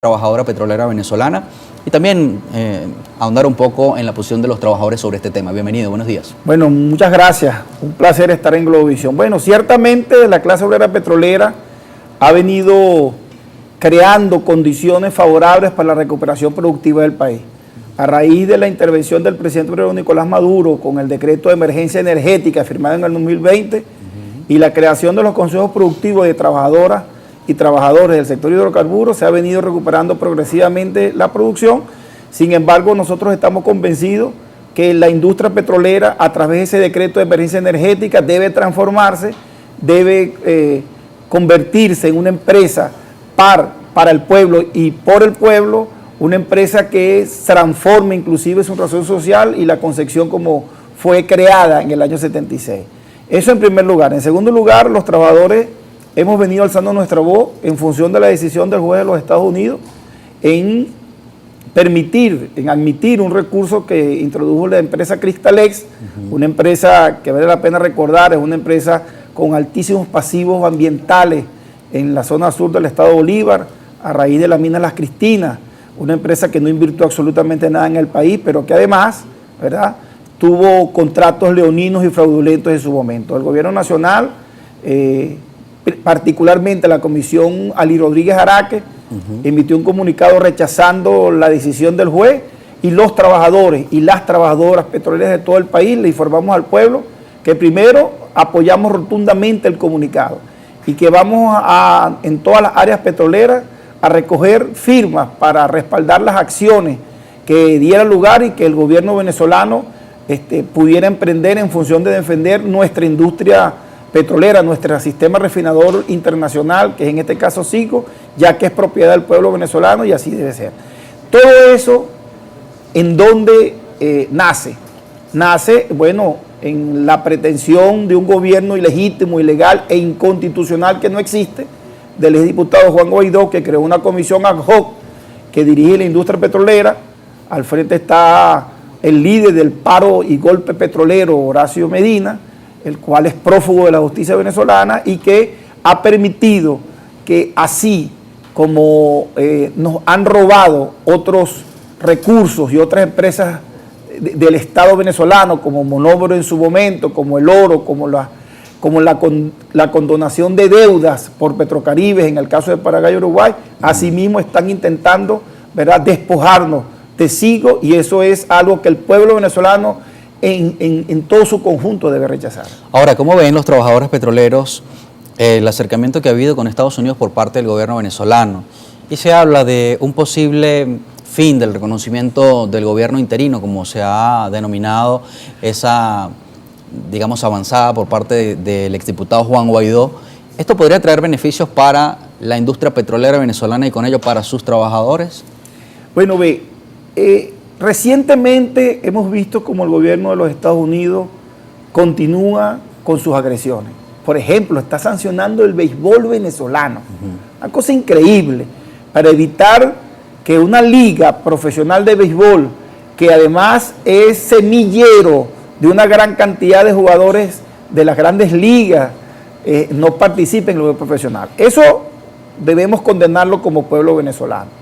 Trabajadora petrolera venezolana y también ahondar un poco en la posición de los trabajadores sobre este tema. Bienvenido, buenos días. Bueno, muchas gracias. Un placer estar en Globovisión. Bueno, ciertamente la clase obrera petrolera ha venido creando condiciones favorables para la recuperación productiva del país. A raíz de la intervención del presidente Nicolás Maduro con el decreto de emergencia energética firmado en el 2020 y la creación de los consejos productivos de trabajadoras y trabajadores del sector hidrocarburos, se ha venido recuperando progresivamente la producción. Sin embargo, nosotros estamos convencidos que la industria petrolera, a través de ese decreto de emergencia energética, debe transformarse, debe convertirse en una empresa para el pueblo y por el pueblo, una empresa que transforme inclusive su razón social y la concepción como fue creada en el año 76. Eso en primer lugar. En segundo lugar, los trabajadores hemos venido alzando nuestra voz en función de la decisión del juez de los Estados Unidos en admitir un recurso que introdujo la empresa Cristalex, una empresa que vale la pena recordar, es una empresa con altísimos pasivos ambientales en la zona sur del estado de Bolívar, a raíz de la mina Las Cristinas, una empresa que no invirtió absolutamente nada en el país, pero que además, ¿verdad?, tuvo contratos leoninos y fraudulentos en su momento. El gobierno nacional, particularmente la comisión Ali Rodríguez Araque, emitió un comunicado rechazando la decisión del juez, y los trabajadores y las trabajadoras petroleras de todo el país le informamos al pueblo que primero apoyamos rotundamente el comunicado y que vamos en todas las áreas petroleras a recoger firmas para respaldar las acciones que dieran lugar y que el gobierno venezolano pudiera emprender en función de defender nuestra industria petrolera, nuestro sistema refinador internacional, que es en este caso CICO, ya que es propiedad del pueblo venezolano y así debe ser. Todo eso, ¿en dónde nace? Nace, bueno, en la pretensión de un gobierno ilegítimo, ilegal e inconstitucional que no existe, del exdiputado Juan Guaidó, que creó una comisión ad hoc que dirige la industria petrolera. Al frente está el líder del paro y golpe petrolero, Horacio Medina, el cual es prófugo de la justicia venezolana y que ha permitido que, así como nos han robado otros recursos y otras empresas del Estado venezolano, como Monobro en su momento, como el oro, como la condonación de deudas por Petrocaribe en el caso de Paraguay y Uruguay, asimismo están intentando, ¿verdad?, despojarnos de CICO, y eso es algo que el pueblo venezolano en todo su conjunto debe rechazar. Ahora, ¿cómo ven los trabajadores petroleros el acercamiento que ha habido con Estados Unidos por parte del gobierno venezolano? Y se habla de un posible fin del reconocimiento del gobierno interino, como se ha denominado esa, digamos, avanzada por parte del exdiputado Juan Guaidó. ¿Esto podría traer beneficios para la industria petrolera venezolana y con ello para sus trabajadores? Bueno, recientemente hemos visto como el gobierno de los Estados Unidos continúa con sus agresiones. Por ejemplo, está sancionando el béisbol venezolano. Una cosa increíble, para evitar que una liga profesional de béisbol, que además es semillero de una gran cantidad de jugadores de las grandes ligas, no participe en el béisbol profesional. Eso debemos condenarlo como pueblo venezolano.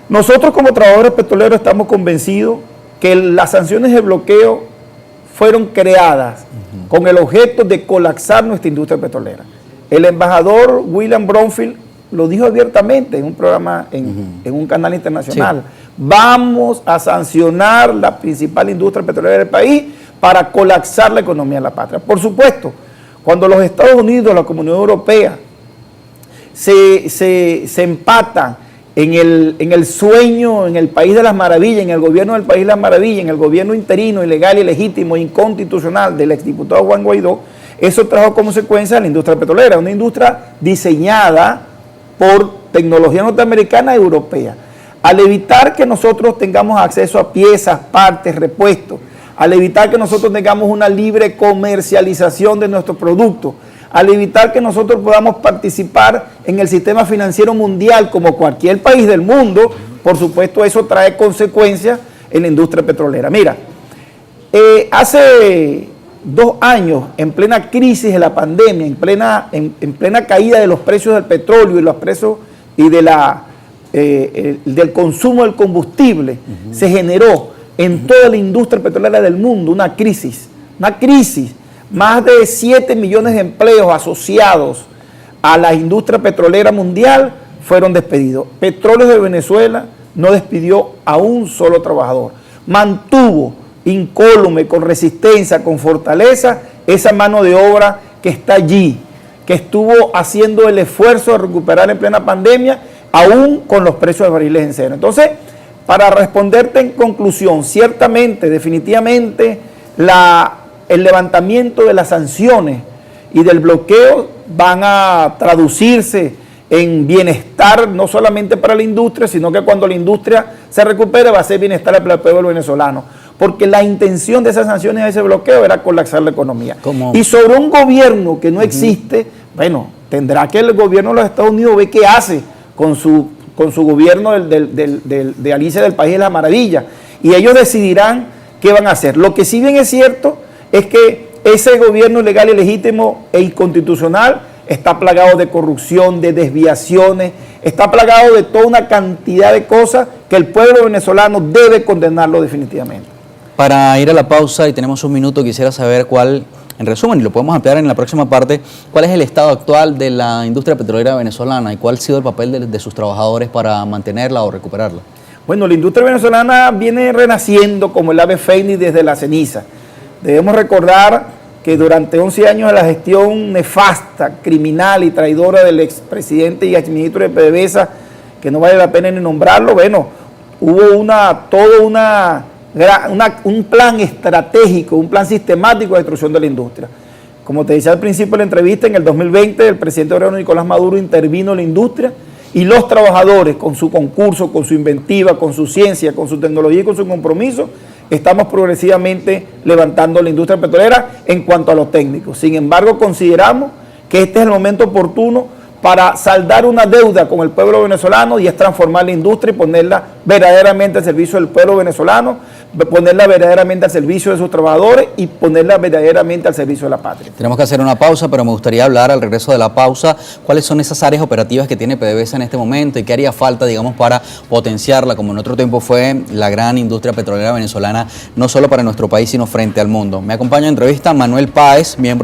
Nosotros como trabajadores petroleros estamos convencidos que las sanciones de bloqueo fueron creadas con el objeto de colapsar nuestra industria petrolera. El embajador William Bromfield lo dijo abiertamente en un programa, en un canal internacional. Sí. Vamos a sancionar la principal industria petrolera del país para colapsar la economía de la patria. Por supuesto, cuando los Estados Unidos, la Comunidad Europea, se empatan en el sueño, en el país de las maravillas, en el gobierno del país de las maravillas, en el gobierno interino, ilegal, ilegítimo, inconstitucional del exdiputado Juan Guaidó, eso trajo como consecuencia a la industria petrolera, una industria diseñada por tecnología norteamericana y europea. Al evitar que nosotros tengamos acceso a piezas, partes, repuestos, al evitar que nosotros tengamos una libre comercialización de nuestros productos, al evitar que nosotros podamos participar en el sistema financiero mundial como cualquier país del mundo, por supuesto eso trae consecuencias en la industria petrolera. Mira, hace 2 años, en plena crisis de la pandemia, en plena caída de los precios del petróleo y los precios y de la del consumo del combustible, se generó en toda la industria petrolera del mundo una crisis. Más de 7 millones de empleos asociados a la industria petrolera mundial fueron despedidos. Petróleos de Venezuela no despidió a un solo trabajador. Mantuvo incólume, con resistencia, con fortaleza, esa mano de obra que está allí, que estuvo haciendo el esfuerzo de recuperar en plena pandemia, aún con los precios de barriles en cero. Entonces, para responderte en conclusión, ciertamente, definitivamente, el levantamiento de las sanciones y del bloqueo van a traducirse en bienestar, no solamente para la industria, sino que cuando la industria se recupere va a ser bienestar para el pueblo venezolano. Porque la intención de esas sanciones y de ese bloqueo era colapsar la economía. ¿Cómo? Y sobre un gobierno que no existe, bueno, tendrá que el gobierno de los Estados Unidos ver qué hace con su gobierno de Alicia del País de las Maravillas. Y ellos decidirán qué van a hacer. Lo que sí bien es cierto es que ese gobierno ilegal, ilegítimo e inconstitucional está plagado de corrupción, de desviaciones, está plagado de toda una cantidad de cosas que el pueblo venezolano debe condenarlo definitivamente. Para ir a la pausa, y tenemos un minuto, quisiera saber cuál, en resumen, y lo podemos ampliar en la próxima parte, cuál es el estado actual de la industria petrolera venezolana y cuál ha sido el papel de sus trabajadores para mantenerla o recuperarla. Bueno, la industria venezolana viene renaciendo como el ave fénix desde la ceniza. Debemos recordar que durante 11 años de la gestión nefasta, criminal y traidora del expresidente y exministro de PDVSA, que no vale la pena ni nombrarlo, bueno, hubo un plan estratégico, un plan sistemático de destrucción de la industria. Como te decía al principio de la entrevista, en el 2020 el presidente gobierno Nicolás Maduro intervino en la industria y los trabajadores, con su concurso, con su inventiva, con su ciencia, con su tecnología y con su compromiso, estamos progresivamente levantando la industria petrolera en cuanto a lo técnico. Sin embargo, consideramos que este es el momento oportuno para saldar una deuda con el pueblo venezolano y es transformar la industria y ponerla verdaderamente al servicio del pueblo venezolano, ponerla verdaderamente al servicio de sus trabajadores y ponerla verdaderamente al servicio de la patria. Tenemos que hacer una pausa, pero me gustaría hablar al regreso de la pausa, cuáles son esas áreas operativas que tiene PDVSA en este momento y qué haría falta, digamos, para potenciarla, como en otro tiempo fue la gran industria petrolera venezolana, no solo para nuestro país, sino frente al mundo. Me acompaña en entrevista Manuel Páez, miembro